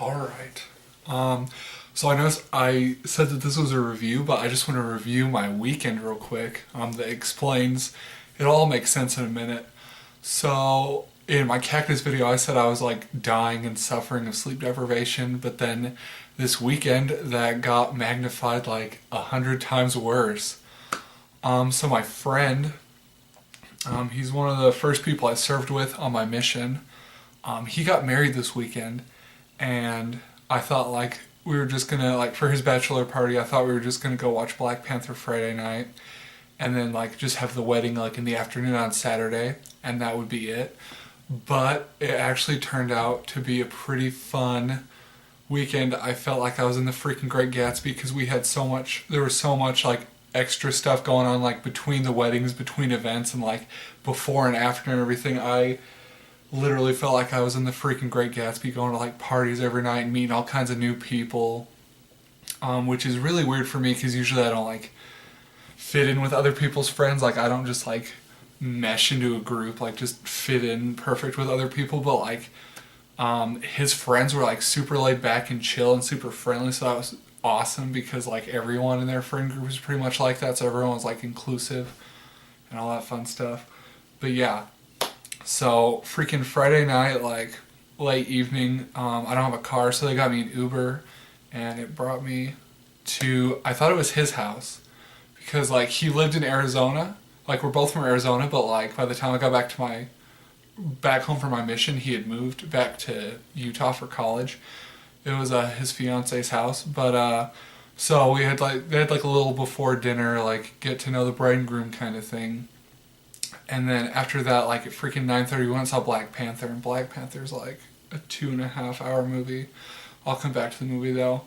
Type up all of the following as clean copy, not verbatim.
All right. So I noticed I said that this was a review, but I just want to review my weekend real quick. That explains it all makes sense in a minute. So in my cactus video, I said I was like dying and suffering of sleep deprivation, but then this weekend that got magnified like 100 times worse. So my friend, he's one of the first people I served with on my mission. He got married this weekend, and I thought like we were just gonna like for his bachelor party. I thought we were just gonna go watch Black Panther Friday night, and then like just have the wedding like in the afternoon on Saturday, and that would be it. But it actually turned out to be a pretty fun weekend. I felt like I was in the freaking Great Gatsby because we had so much. There was so much like extra stuff going on like between the weddings, between events, and like before and after and everything. I literally felt like I was in the freaking Great Gatsby, going to like parties every night and meeting all kinds of new people, which is really weird for me because usually I don't like fit in with other people's friends. Like I don't just like mesh into a group, like just fit in perfect with other people. But like his friends were like super laid back and chill and super friendly, so that was awesome because like everyone in their friend group was pretty much like that, so everyone was like inclusive and all that fun stuff. But yeah, so freaking Friday night, like late evening, I don't have a car, so they got me an Uber, and it brought me to. I thought it was his house because like he lived in Arizona. Like we're both from Arizona, but like by the time I got back home from my mission, he had moved back to Utah for college. It was his fiance's house, but so they had like a little before dinner, like get to know the bride and groom kind of thing. And then after that, like at freaking 9:30, we went and saw Black Panther, and Black Panther's like a 2.5 hour movie. I'll come back to the movie though.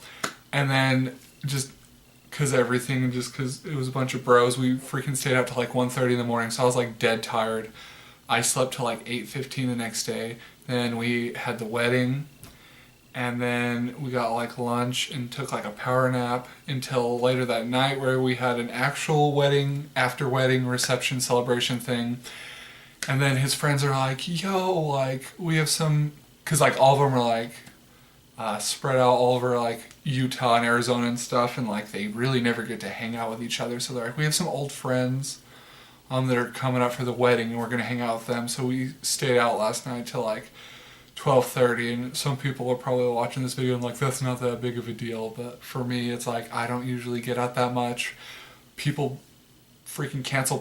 And then just just because it was a bunch of bros, we freaking stayed up till like 1:30 in the morning, so I was like dead tired. I slept till like 8:15 the next day. Then we had the wedding, and then we got like lunch and took like a power nap until later that night where we had an actual wedding, after wedding reception celebration thing. And then his friends are like, yo, like we have some, because like all of them are like spread out all over like Utah and Arizona and stuff, and like they really never get to hang out with each other, so they're like, we have some old friends that are coming up for the wedding and we're gonna hang out with them. So we stayed out last night till like 12:30, and some people are probably watching this video and like that's not that big of a deal, but for me it's like I don't usually get out that much. People freaking cancel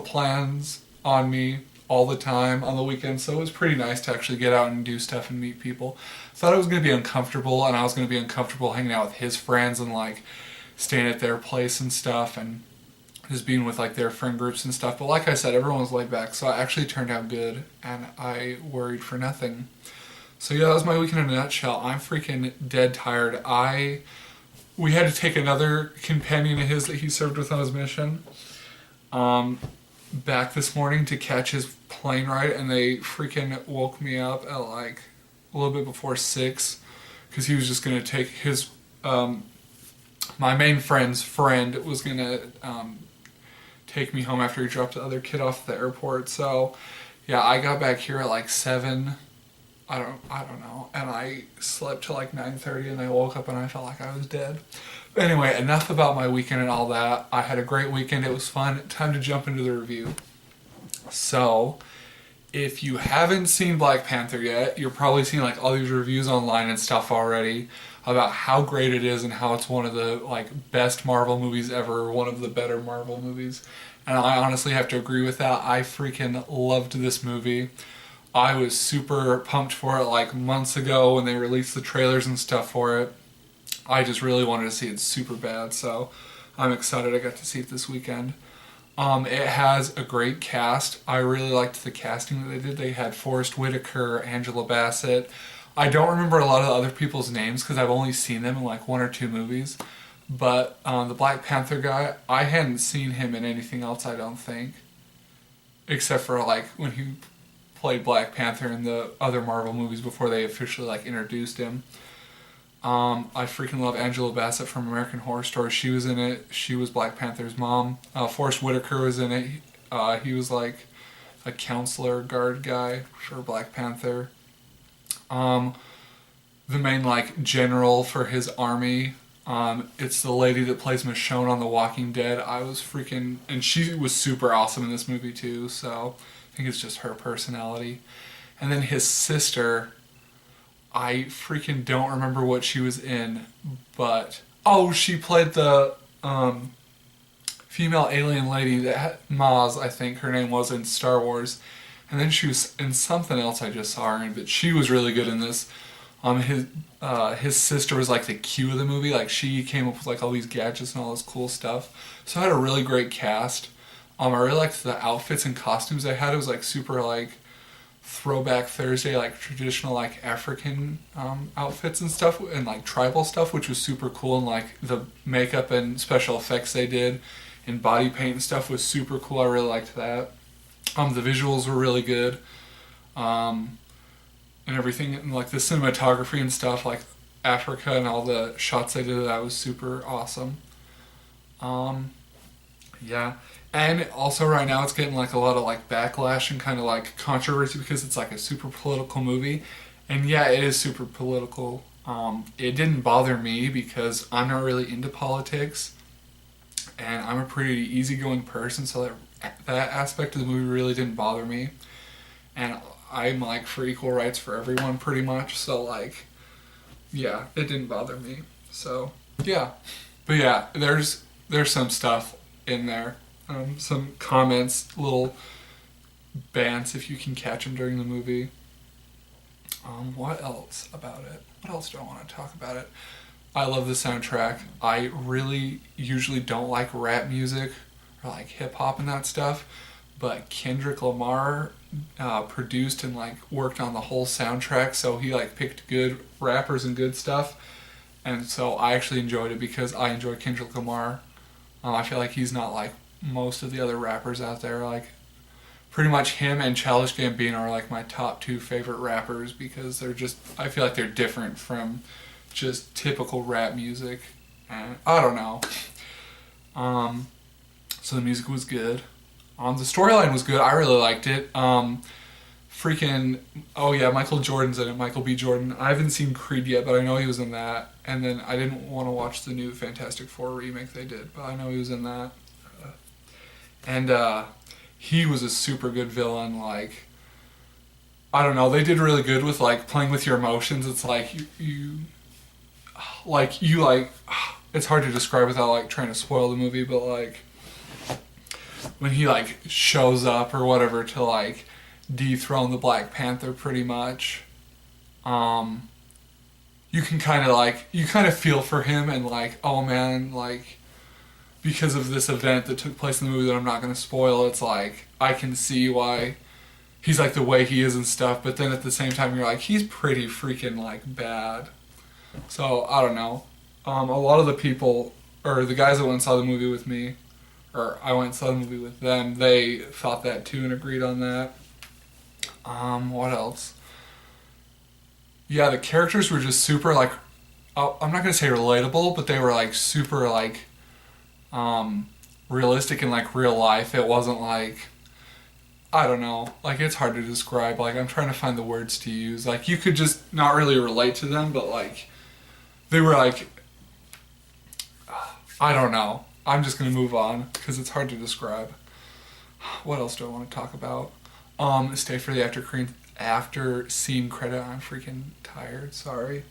plans on me all the time on the weekend, so it was pretty nice to actually get out and do stuff and meet people. Thought it was going to be uncomfortable, and I was going to be uncomfortable hanging out with his friends and like staying at their place and stuff and just being with like their friend groups and stuff. But like I said, everyone was laid back, so it actually turned out good, and I worried for nothing. So yeah, that was my weekend in a nutshell. I'm freaking dead tired. We had to take another companion of his that he served with on his mission back this morning to catch his plane ride, and they freaking woke me up at like a little bit before 6 because he was just gonna take his my main friend's friend was gonna take me home after he dropped the other kid off at the airport. So yeah, I got back here at like 7. I don't know, and I slept till like 9:30, and I woke up and I felt like I was dead. But anyway, enough about my weekend and all that. I had a great weekend. It was fun. Time to jump into the review. So if you haven't seen Black Panther yet, you're probably seeing like all these reviews online and stuff already about how great it is and how it's one of the like best Marvel movies ever, one of the better Marvel movies. And I honestly have to agree with that. I freaking loved this movie. I was super pumped for it like months ago when they released the trailers and stuff for it. I just really wanted to see it super bad, so I'm excited I got to see it this weekend. It has a great cast. I really liked the casting that they did. They had Forrest Whitaker, Angela Bassett. I don't remember a lot of the other people's names because I've only seen them in like 1 or 2 movies. But the Black Panther guy, I hadn't seen him in anything else, I don't think. Except for like when he played Black Panther in the other Marvel movies before they officially like introduced him. I freaking love Angela Bassett from American Horror Story. She was in it. She was Black Panther's mom. Forrest Whitaker was in it. He was like a counselor guard guy for Black Panther. the main like general for his army. It's the lady that plays Michonne on The Walking Dead. I was freaking, and she was super awesome in this movie too. So I think it's just her personality. And then his sister, I freaking don't remember what she was in, but oh, she played the female alien lady that Maz, I think her name was in Star Wars, and then she was in something else I just saw her in, but she was really good in this. His sister was like the Q of the movie, like she came up with like all these gadgets and all this cool stuff. So I had a really great cast. I really liked the outfits and costumes they had. It was like super like throwback Thursday, like traditional like African outfits and stuff, and like tribal stuff, which was super cool. And like the makeup and special effects they did and body paint and stuff was super cool. I really liked that. The visuals were really good. And everything, and like the cinematography and stuff, like Africa and all the shots they did of that was super awesome. Yeah. And also right now it's getting like a lot of like backlash and kind of like controversy because it's like a super political movie. And yeah, it is super political. It didn't bother me because I'm not really into politics and I'm a pretty easygoing person, so that aspect of the movie really didn't bother me. And I'm like for equal rights for everyone pretty much, so like yeah, it didn't bother me. So yeah. But yeah, there's some stuff in there. Some comments, little bants if you can catch them during the movie. What else about it? What else do I want to talk about it? I love the soundtrack. I really usually don't like rap music or like hip hop and that stuff, but Kendrick Lamar produced and like worked on the whole soundtrack, so he like picked good rappers and good stuff, and so I actually enjoyed it because I enjoy Kendrick Lamar. I feel like he's not like most of the other rappers out there. Like pretty much him and Childish Gambino are like my top two favorite rappers because they're just, I feel like they're different from just typical rap music, and I don't know. So the music was good. The storyline was good. I really liked it. Freaking, oh yeah, Michael Jordan's in it. Michael B. Jordan. I haven't seen Creed yet, but I know he was in that. And then I didn't want to watch the new Fantastic Four remake they did, but I know he was in that. And he was a super good villain. Like, I don't know, they did really good with like playing with your emotions. It's like it's hard to describe without like trying to spoil the movie, but like when he like shows up or whatever to like dethrone the Black Panther pretty much, you can kind of feel for him and like, oh man, like because of this event that took place in the movie that I'm not going to spoil, it's like I can see why he's like the way he is and stuff, but then at the same time you're like, he's pretty freaking like bad. So I don't know. A lot of the people, or the guys that went and saw the movie with me, or I went and saw the movie with them, they thought that too and agreed on that. What else? Yeah, the characters were just super like, I'm not gonna say relatable, but they were like super like realistic in like real life. It wasn't like, I don't know, like it's hard to describe. Like I'm trying to find the words to use. Like you could just not really relate to them, but like they were like, I don't know. I'm just gonna move on because it's hard to describe. What else do I want to talk about? Stay for the after scene credit. I'm freaking tired. Sorry.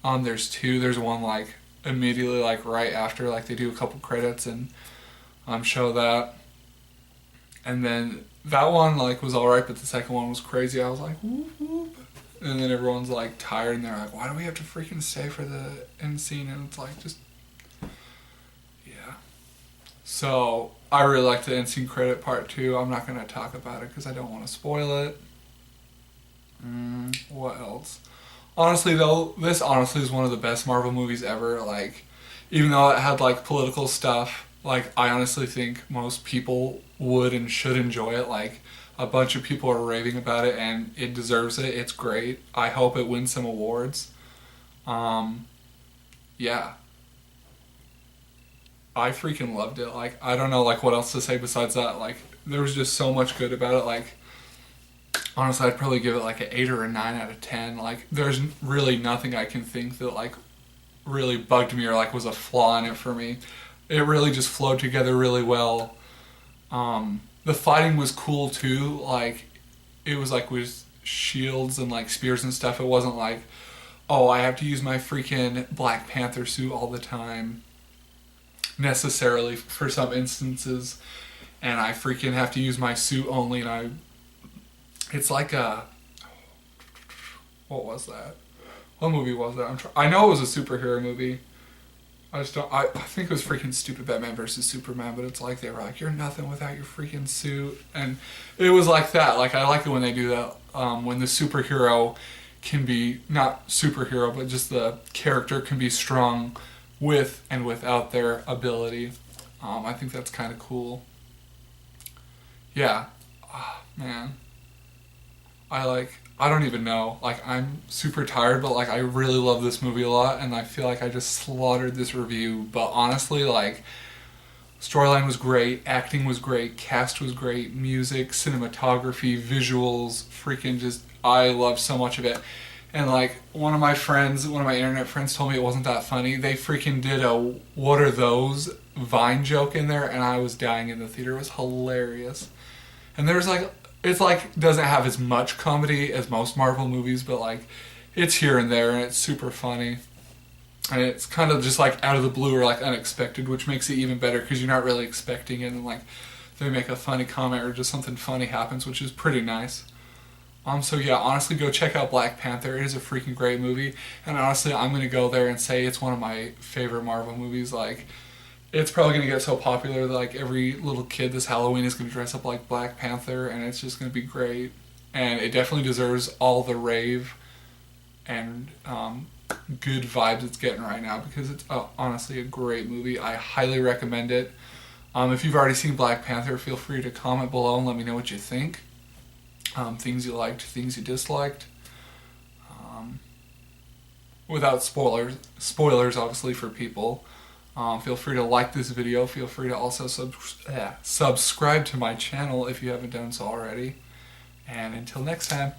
There's two. There's one like immediately like right after, like they do a couple credits and show that, and then that one like was alright, but the second one was crazy. I was like whoop whoop, and then everyone's like tired and they're like, why do we have to freaking stay for the end scene? And it's like, just yeah. So I really liked the end scene credit part too. I'm not gonna talk about it because I don't want to spoil it. What else? Honestly though, this honestly is one of the best Marvel movies ever. Like, even though it had like political stuff, like I honestly think most people would and should enjoy it. Like a bunch of people are raving about it and it deserves it. It's great. I hope it wins some awards. Yeah. I freaking loved it. Like, I don't know like what else to say besides that. Like, there was just so much good about it. Like, Honestly, I'd probably give it like an 8 or a 9 out of 10. Like, there's really nothing I can think that like really bugged me or like was a flaw in it for me. It really just flowed together really well. The fighting was cool too. Like, it was like with shields and like spears and stuff. It wasn't like, oh, I have to use my freaking Black Panther suit all the time, necessarily for some instances, and I freaking have to use my suit only. And it's like a, what was that? What movie was that? I know it was a superhero movie. I just don't. I think it was freaking stupid Batman versus Superman, but it's like they were like, "You're nothing without your freaking suit," and it was like that. Like, I like it when they do that. When the superhero can be not superhero, but just the character can be strong with and without their ability. I think that's kind of cool. Yeah, man. I don't even know. Like, I'm super tired, but like I really love this movie a lot, and I feel like I just slaughtered this review. But honestly, like, storyline was great, acting was great, cast was great, music, cinematography, visuals, freaking just I loved so much of it. And like one of my internet friends told me it wasn't that funny. They freaking did a "what are those" Vine joke in there, and I was dying in the theater. It was hilarious. And there's like, it's like doesn't have as much comedy as most Marvel movies, but like it's here and there, and it's super funny. And it's kind of just like out of the blue or like unexpected, which makes it even better because you're not really expecting it, and like they make a funny comment or just something funny happens, which is pretty nice. So yeah, honestly, go check out Black Panther. It is a freaking great movie, and honestly, I'm gonna go there and say it's one of my favorite Marvel movies. Like, it's probably gonna get so popular that like every little kid this Halloween is gonna dress up like Black Panther, and it's just gonna be great. And it definitely deserves all the rave and good vibes it's getting right now because it's honestly a great movie. I highly recommend it. If you've already seen Black Panther, feel free to comment below and let me know what you think. Things you liked, things you disliked. Without spoilers obviously for people. Feel free to like this video. Feel free to also subscribe to my channel if you haven't done so already. And until next time.